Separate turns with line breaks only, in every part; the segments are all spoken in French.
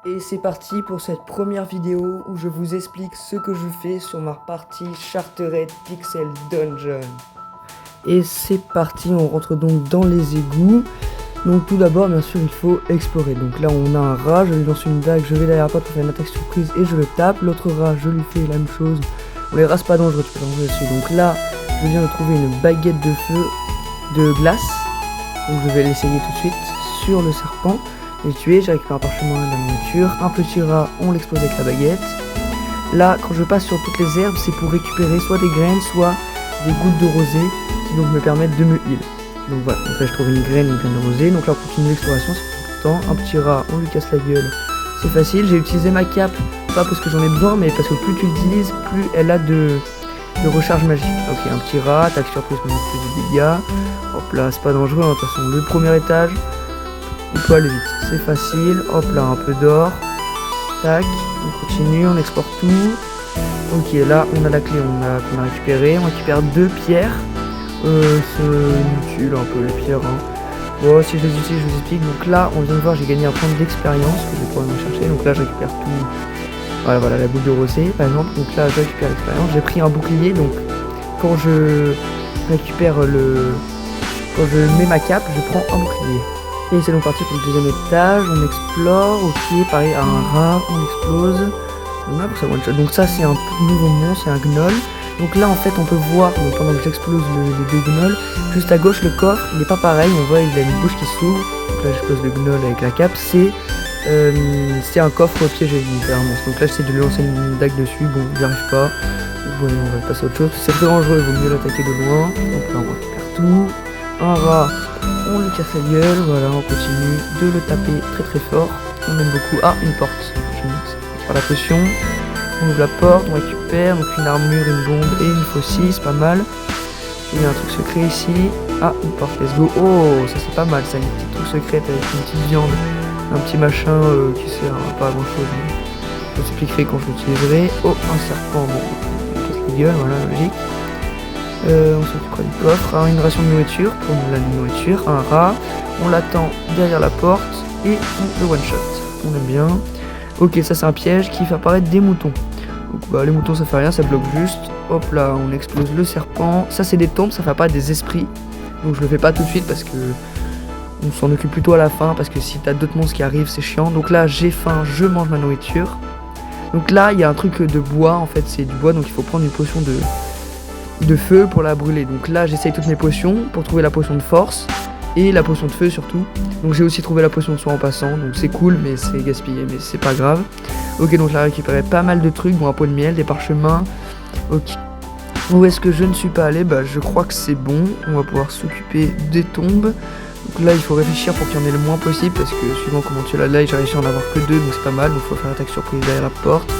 Et c'est parti pour cette première vidéo où je vous explique ce que je fais sur ma partie Chartered Pixel Dungeon. Et c'est parti, on rentre donc dans les égouts. Donc tout d'abord, bien sûr, il faut explorer. Donc là, on a un rat, je lui lance une dague, je vais derrière la porte pour faire une attaque surprise et je le tape. L'autre rat, je lui fais la même chose. On les rase pas dangereux, tu peux dangereux dessus. Donc là, je viens de trouver une baguette de feu de glace. Donc je vais l'essayer tout de suite sur le serpent. Je l'ai tué, j'ai récupéré un parchemin, de la nourriture. Un petit rat, on l'explose avec la baguette. Là, quand je passe sur toutes les herbes, c'est pour récupérer soit des graines, soit des gouttes de rosée qui donc me permettent de me heal. Donc voilà, donc là je trouve une graine de rosée. Donc là on continue l'exploration, c'est tout le temps. Un petit rat, on lui casse la gueule. C'est facile, j'ai utilisé ma cape, pas parce que j'en ai besoin, mais parce que plus tu l'utilises, plus elle a de recharge magique. Ok, un petit rat, attaque surprise pour plus de dégâts. Hop là, c'est pas dangereux, hein. De toute façon, le premier étage, il peut aller vite. C'est facile, hop là, un peu d'or. Tac, on continue, on exporte tout. Ok, là on a la clé qu'on a récupérée. On récupère 2 pierres. C'est inutile un peu les pierres, hein. Bon, si je les utilise, je vous explique. Donc là, on vient de voir, j'ai gagné un point d'expérience que je vais pouvoir me chercher. Donc là, je récupère tout. Voilà, la boule de rosée par exemple. Donc là, je récupère l'expérience. J'ai pris un bouclier. Donc quand je récupère quand je mets ma cape, je prends un bouclier. Et c'est donc parti pour le deuxième étage. On explore. Ok, pareil, à un rat, on explose. On a pour ça one shot. Donc ça, c'est un nouveau monstre, c'est un gnoll. Donc là en fait on peut voir, donc, pendant que j'explose les 2 gnolls, juste à gauche le coffre, il n'est pas pareil, on voit il a une bouche qui s'ouvre. Donc là j'explose le gnoll avec la cape, c'est un coffre piégé littéralement. Donc là j'essaie de lui lancer une dague dessus, bon j'y arrive pas. Bon on va passer à autre chose, c'est très dangereux, il vaut mieux l'attaquer de loin. Donc là on récupère tout. Un rat, on lui casse la gueule, voilà on continue de le taper très très fort. On aime beaucoup. Ah une porte, je vais faire la potion. On ouvre la porte, on récupère donc une armure, une bombe et une faucisse, pas mal. Il y a un truc secret ici. Ah, une porte, let's go. Oh, ça c'est pas mal, ça, une petite truc secrète avec une petite viande, un petit machin qui sert à pas grand chose. Je vous expliquerai quand je l'utiliserai. Oh, un serpent, bon, casse la gueule, voilà, logique. On s'occupe quoi du coffre. Ah, une ration de nourriture pour la nourriture, un rat. On l'attend derrière la porte et on le one shot. On aime bien. Ok, ça c'est un piège qui fait apparaître des moutons. Donc bah les moutons ça fait rien, ça bloque juste. Hop là, on explose le serpent. Ça c'est des tombes, ça fait apparaître des esprits. Donc je le fais pas tout de suite parce que on s'en occupe plutôt à la fin. Parce que si t'as d'autres monstres qui arrivent c'est chiant. Donc là j'ai faim, je mange ma nourriture. Donc là il y a un truc de bois, en fait c'est du bois. Donc il faut prendre une potion de feu pour la brûler. Donc là j'essaye toutes mes potions pour trouver la potion de force. Et la potion de feu surtout. Donc j'ai aussi trouvé la potion de soin en passant. Donc c'est cool mais c'est gaspillé, mais c'est pas grave. Ok, donc là récupéré pas mal de trucs. Bon, un pot de miel, des parchemins. Ok. Où est-ce que je ne suis pas allé? Bah je crois que c'est bon. On va pouvoir s'occuper des tombes. Donc là il faut réfléchir pour qu'il y en ait le moins possible. Parce que suivant comment tu l'as là, j'ai réussi à en avoir que 2. Donc c'est pas mal. Donc il faut faire attaque surprise derrière la porte.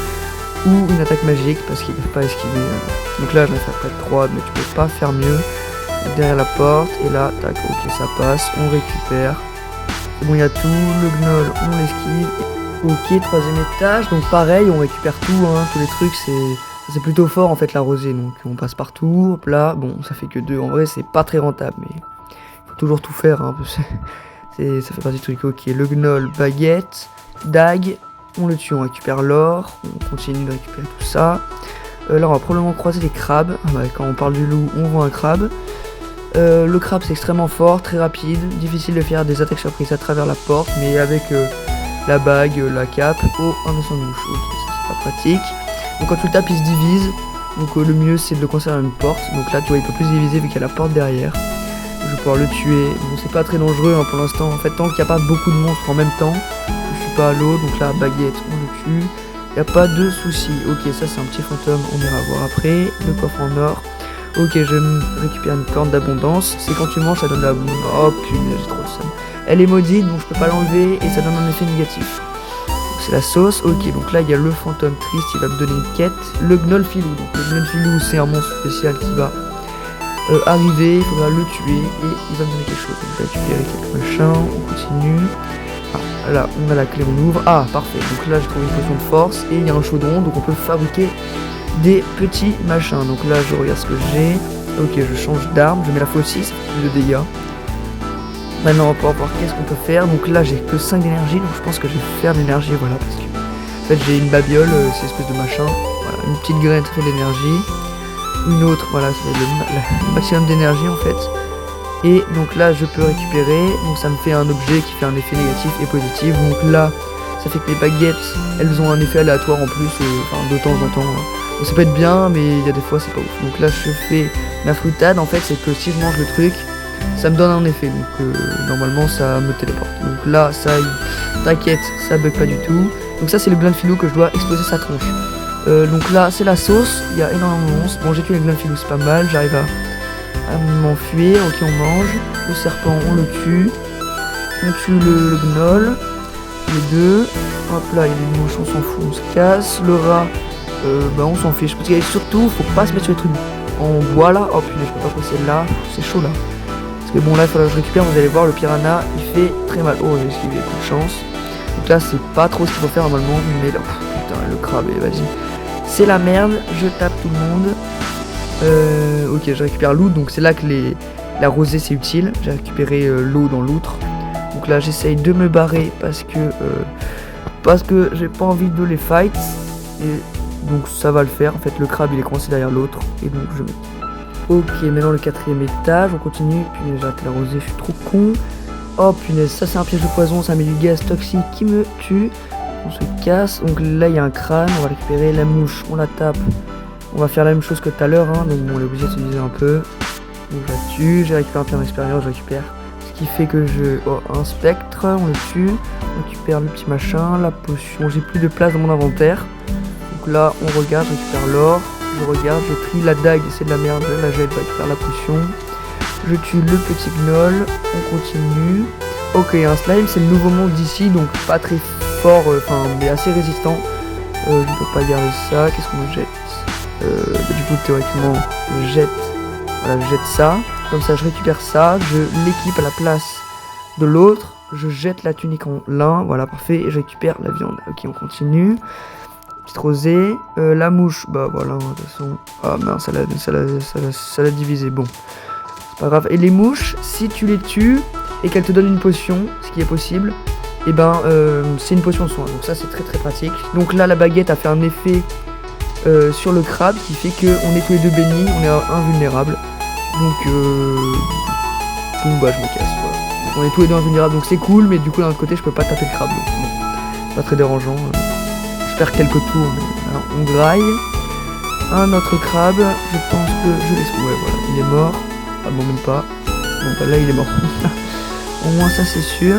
Ou une attaque magique parce qu'ils ne peuvent pas esquiver. Donc là j'en ai fait après 3. Mais tu peux pas faire mieux. Derrière la porte, et là, tac, ok, ça passe, on récupère. C'est bon, il y a tout, le gnoll, on l'esquive. Ok, 3ème étage, donc pareil, on récupère tout, hein, tous les trucs, c'est plutôt fort en fait la rosée, donc on passe partout, hop là, bon, ça fait que 2, en vrai, c'est pas très rentable, mais il faut toujours tout faire, hein, ça fait partie du truc. Ok, le gnoll, baguette, dague, on le tue, on récupère l'or, on continue de récupérer tout ça. Là, on va probablement croiser les crabes. Ah bah, quand on parle du loup, on voit un crabe. Le crabe c'est extrêmement fort, très rapide, difficile de faire des attaques surprises à travers la porte, mais avec la bague, la cape, oh un instant de mouche, ok ça c'est pas pratique. Donc quand tu le tapes il se divise, donc le mieux c'est de le conserver à une porte, donc là tu vois il peut plus se diviser vu qu'il y a la porte derrière. Je vais pouvoir le tuer, bon c'est pas très dangereux hein, pour l'instant, en fait tant qu'il n'y a pas beaucoup de monstres en même temps, je suis pas à l'eau, donc là baguette on le tue, il n'y a pas de souci. Ok ça c'est un petit fantôme, on ira voir après, le coffre en or. Ok, je récupère une corne d'abondance. C'est quand tu manges, ça donne de l'abondance. Oh punaise, j'ai trop le seum. Elle est maudite, donc je peux pas l'enlever et ça donne un effet négatif. Donc c'est la sauce. Ok, donc là il y a le fantôme triste, il va me donner une quête. Le gnoll filou. Donc le gnoll filou, c'est un monstre spécial qui va arriver. Il faudra le tuer et il va me donner quelque chose. Donc je vais récupérer quelques machins. On continue. Ah, là, on a la clé, on ouvre. Ah, parfait. Donc là, je trouve une potion de force et il y a un chaudron, donc on peut fabriquer des petits machins. Donc là je regarde ce que j'ai. Ok, je change d'arme, je mets la faucisse, plus de dégâts. Maintenant on va pouvoir voir qu'est-ce qu'on peut faire. Donc là j'ai que 5 d'énergie, donc je pense que je vais faire de l'énergie, voilà, parce que en fait j'ai une babiole, c'est une espèce de machin, voilà, une petite graine fait de l'énergie, une autre, voilà, c'est le maximum d'énergie en fait. Et donc là je peux récupérer, donc ça me fait un objet qui fait un effet négatif et positif. Donc là ça fait que les baguettes elles ont un effet aléatoire en plus, enfin de temps en temps. Donc ça peut être bien mais il y a des fois c'est pas ouf. Donc là je fais la fruitade, en fait c'est que si je mange le truc, ça me donne un effet, donc normalement ça me téléporte. Donc là ça t'inquiète, ça bug pas du tout. Donc ça c'est le gland filou que je dois exploser sa tronche. Donc là c'est la sauce, il y a énormément de monstres. Bon j'ai tué les gland filou, c'est pas mal, j'arrive à m'enfuir. Ok on mange, le serpent on le tue, on tue le gnoll, les deux. Hop là il y a des mouches, on s'en fout, on se casse. Le rat, bah on s'en fiche, parce qu'il surtout faut pas se mettre sur les trucs en bois là. Oh putain je peux pas passer là, c'est chaud là. Parce que bon là il faudra que je récupère, vous allez voir le piranha il fait très mal. Oh j'ai esquivé, coup de chance. Donc là c'est pas trop ce qu'il faut faire normalement, mais là putain le crabe, vas-y. C'est la merde, je tape tout le monde. Ok je récupère l'eau, donc c'est là que la rosée c'est utile. J'ai récupéré l'eau dans l'outre. Donc là j'essaye de me barrer parce que j'ai pas envie de les fight. Et donc ça va le faire, en fait le crabe il est coincé derrière l'autre. Et donc je me... Ok, maintenant le 4ème étage, on continue. Punaise, j'ai raté la rosée, je suis trop con. Oh punaise, ça c'est un piège de poison, ça met du gaz toxique qui me tue. On se casse, donc là il y a un crâne, on va récupérer la mouche, on la tape. On va faire la même chose que tout à l'heure, hein, donc bon, on est obligé de se viser un peu. Donc je la tue, j'ai récupéré un point d'expérience, je récupère. Ce qui fait que je... Oh, un spectre, on le tue. On récupère le petit machin, la potion, j'ai plus de place dans mon inventaire. Donc là on regarde, je récupère l'or. Je regarde, je trie la dague, c'est de la merde, la jette, je récupère la potion. Je tue le petit gnoll, on continue. Ok, un slime, c'est le nouveau monde d'ici, donc pas très fort, mais assez résistant. Je peux pas garder ça, qu'est-ce qu'on me jette du coup, théoriquement, je jette, voilà, je jette ça. Comme ça, je récupère ça, je l'équipe à la place de l'autre. Je jette la tunique en lin, voilà, parfait, et je récupère la viande. Ok, on continue. Petite rosée, la mouche, bah voilà, de toute façon. Ah mince, ça l'a divisé, bon. C'est pas grave. Et les mouches, si tu les tues et qu'elles te donnent une potion, ce qui est possible, et ben c'est une potion de soin. Donc ça c'est très très pratique. Donc là la baguette a fait un effet sur le crabe qui fait qu'on est tous les deux bénis, on est invulnérables. Donc bah je me casse, voilà. Donc, on est tous les deux invulnérables, donc c'est cool, mais du coup d'un autre côté je peux pas taper le crabe. Donc bon, pas très dérangeant. Faire quelques tours, mais alors, on graille. Un autre crabe, je pense que je laisse. Ouais, voilà, il est mort. Ah bon, même pas. Bon, bah là, il est mort. Au moins, ça, c'est sûr.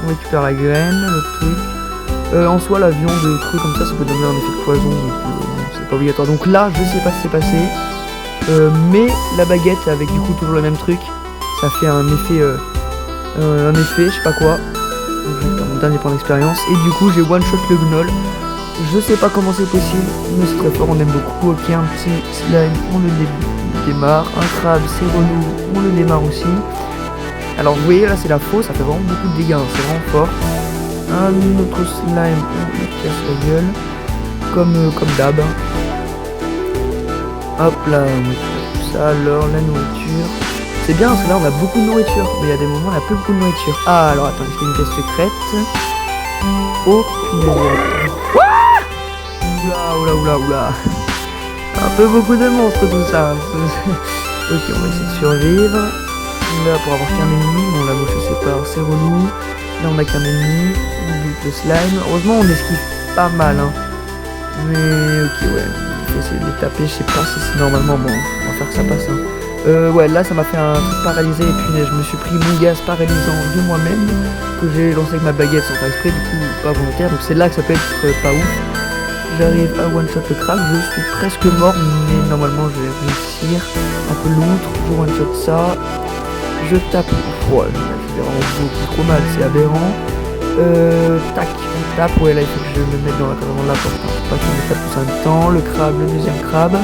On récupère la graine, le truc. En soi, la viande crue comme ça peut donner un effet de poison, donc c'est pas obligatoire. Donc là, je sais pas ce qui s'est passé. Mais la baguette, avec du coup toujours le même truc, ça fait un effet, je sais pas quoi. Donc, je vais faire mon dernier point d'expérience. Et du coup, j'ai one-shot le gnoll. Je sais pas comment c'est possible, mais c'est très fort, on aime beaucoup. Ok, un petit slime, on le démarre. Un crabe, c'est relou, on le démarre aussi. Alors vous voyez, là c'est la fausse, ça fait vraiment beaucoup de dégâts, hein, c'est vraiment fort. Un autre slime, on lui casse la gueule. Comme d'hab. Hop là, on met tout ça, alors la nourriture. C'est bien, parce que là on a beaucoup de nourriture, mais il y a des moments où on a plus beaucoup de nourriture. Ah, alors attends, est-ce qu'il y a une pièce secrète? Oh punaise. Oula. Un peu beaucoup de monstres tout ça. Ok, on va essayer de survivre. Là pour avoir qu'un ennemi, bon la mouche se sépare, c'est relou. Là on a qu'un ennemi, on bute le slime. Heureusement on esquive pas mal hein. Mais ok ouais, il faut essayer de les taper, je sais pas si c'est normalement bon, on va faire que ça passe hein. Ouais là ça m'a fait un truc paralysé et puis je me suis pris mon gaz paralysant de moi-même que j'ai lancé avec ma baguette sans faire exprès, du coup pas volontaire, donc c'est là que ça peut être pas ouf. J'arrive à one-shot le crabe, je suis presque mort, mais normalement je vais réussir. Un peu l'outre, je one-shot ça. Je tape, ouais, je vais vraiment beaucoup trop mal, c'est aberrant. Tac, on tape, ouais là il faut que je me mette dans la porte, hein. Faut pas que je me tape tout ça en même temps. Le crabe, le deuxième crabe.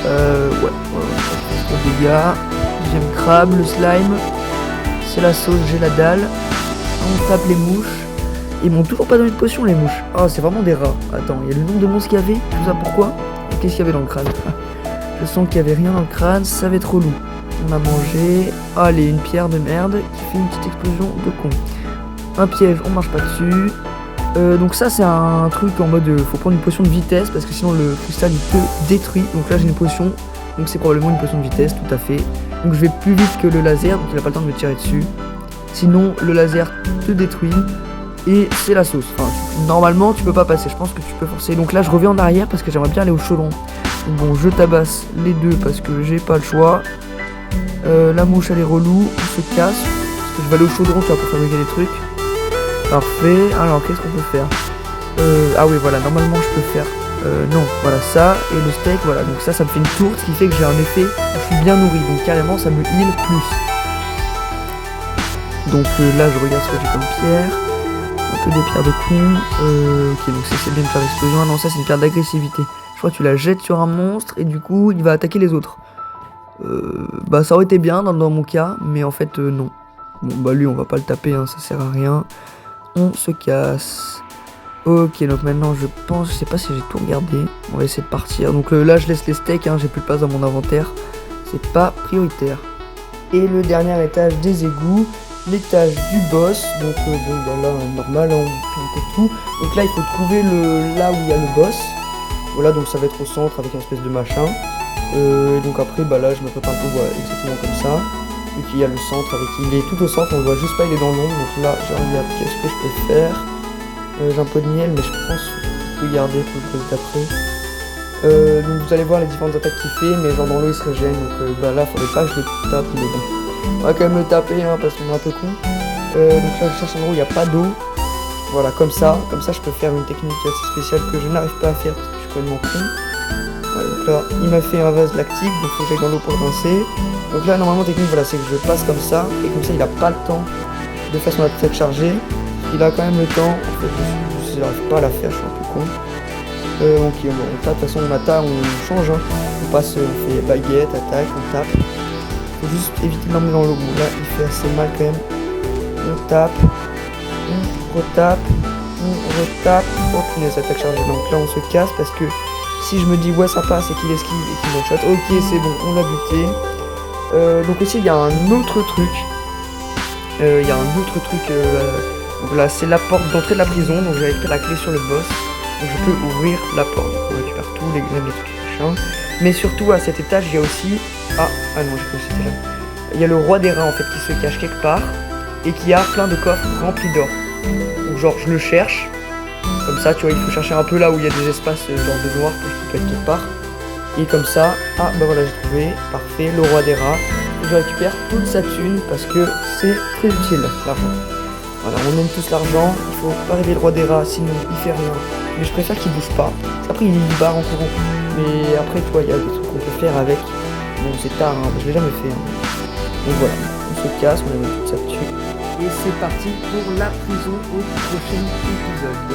Ouais, trop de dégâts. Deuxième crabe, le slime. C'est la sauce, j'ai la dalle. On tape les mouches. Ils m'ont toujours pas donné de potion les mouches. Oh c'est vraiment des rats. Attends, il y a le nombre de monstres qu'il y avait. Tout ça pourquoi? Qu'est-ce qu'il y avait dans le crâne? Je sens qu'il y avait rien dans le crâne, ça va être relou. On a mangé. Allez, une pierre de merde qui fait une petite explosion de con. Un piège, on marche pas dessus. Donc ça c'est un truc en mode faut prendre une potion de vitesse parce que sinon le cristal il te détruit. Donc là j'ai une potion, donc c'est probablement une potion de vitesse, tout à fait. Donc je vais plus vite que le laser, donc il a pas le temps de me tirer dessus. Sinon le laser te détruit et c'est la sauce. Enfin, normalement tu peux pas passer, je pense que tu peux forcer. Donc là je reviens en arrière parce que j'aimerais bien aller au chaudron. Donc bon, je tabasse les deux parce que j'ai pas le choix. La mouche elle est relou, on se casse. Parce que je vais aller au chaudron, tu vois, pour fabriquer des trucs. Parfait, alors qu'est-ce qu'on peut faire? Ah oui voilà, normalement je peux faire non, voilà ça, et le steak, voilà, donc ça me fait une tourte, ce qui fait que j'ai un effet où je suis bien nourri, donc carrément ça me heal plus. Donc là je regarde ce que j'ai comme pierre, un peu des pierres de con, ok donc c'est bien une pierre d'explosion, ah non ça c'est une pierre d'agressivité, je crois que tu la jettes sur un monstre et du coup il va attaquer les autres. Bah ça aurait été bien dans mon cas, mais en fait non. Bon bah lui on va pas le taper, hein, ça sert à rien. On se casse. Ok, donc maintenant je pense, je sais pas si j'ai tout regardé. On va essayer de partir. Donc là je laisse les steaks, hein, j'ai plus de place dans mon inventaire. C'est pas prioritaire. Et le dernier étage des égouts, l'étage du boss. Donc bon bah là normal, on fait un peu tout. Donc là il faut trouver là où il y a le boss. Voilà, donc ça va être au centre avec une espèce de machin. Donc après bah là je me prépare un peu, voilà, exactement comme ça. Donc il y a le centre avec, il est tout au centre, on le voit juste pas, il est dans l'ombre. Donc là je regarde qu'est-ce que je peux faire. J'ai un peu de miel mais je pense que je peux garder pour le poste d'après. Donc vous allez voir les différentes attaques qu'il fait, mais genre dans l'eau il se régène, donc bah là faudrait pas que je le tape, mais bon. On va quand même le taper hein, parce qu'on est un peu con. Donc là je cherche un endroit où il n'y a pas d'eau. Voilà, comme ça je peux faire une technique assez spéciale que je n'arrive pas à faire parce que je suis complètement con. Voilà, donc là il m'a fait un vase lactique, donc faut que j'aille dans l'eau pour le rincer. Donc là normalement technique voilà, c'est que je passe comme ça, et comme ça il a pas le temps de faire son attaque chargée. Il a quand même le temps, en fait je n'arrive pas à la faire, je suis un peu con. Ok, bon, on tape, de toute façon on attaque, on change, hein. On passe, on fait baguette, attaque, on tape. Faut juste éviter de l'emmener dans l'eau, bon là il fait assez mal quand même. On tape, on retape, on retape. Oh punaise, attaque chargée, donc là on se casse parce que si je me dis ouais ça passe et qu'il esquive et qu'il one-shot, ok c'est bon, on l'a buté. Donc aussi il y a un autre truc. Donc là c'est la porte d'entrée de la prison, donc j'ai récupéré la clé sur le boss. Donc je peux ouvrir la porte, donc on récupère tous les trucs machin. Mais surtout à cet étage il y a aussi... Ah non j'ai cru que c'était là. Il y a le roi des rats en fait qui se cache quelque part et qui a plein de coffres remplis d'or. Donc genre je le cherche, comme ça tu vois il faut chercher un peu là où il y a des espaces genre de noir parce qu'il peut être quelque part. Et comme ça, ah bah voilà j'ai trouvé, parfait, le roi des rats. Et je récupère toute sa thune parce que c'est très utile l'argent. Voilà, on aime tous l'argent, il faut pas rêver le roi des rats, sinon il fait rien. Mais je préfère qu'il bouge pas. Après il barre en courant. Mais après tu vois, il y a des trucs qu'on peut faire avec. Bon c'est tard, hein, je l'ai jamais fait. Hein. Donc voilà, on se casse, on a mis toute sa thune. Et c'est parti pour la prison au prochain épisode.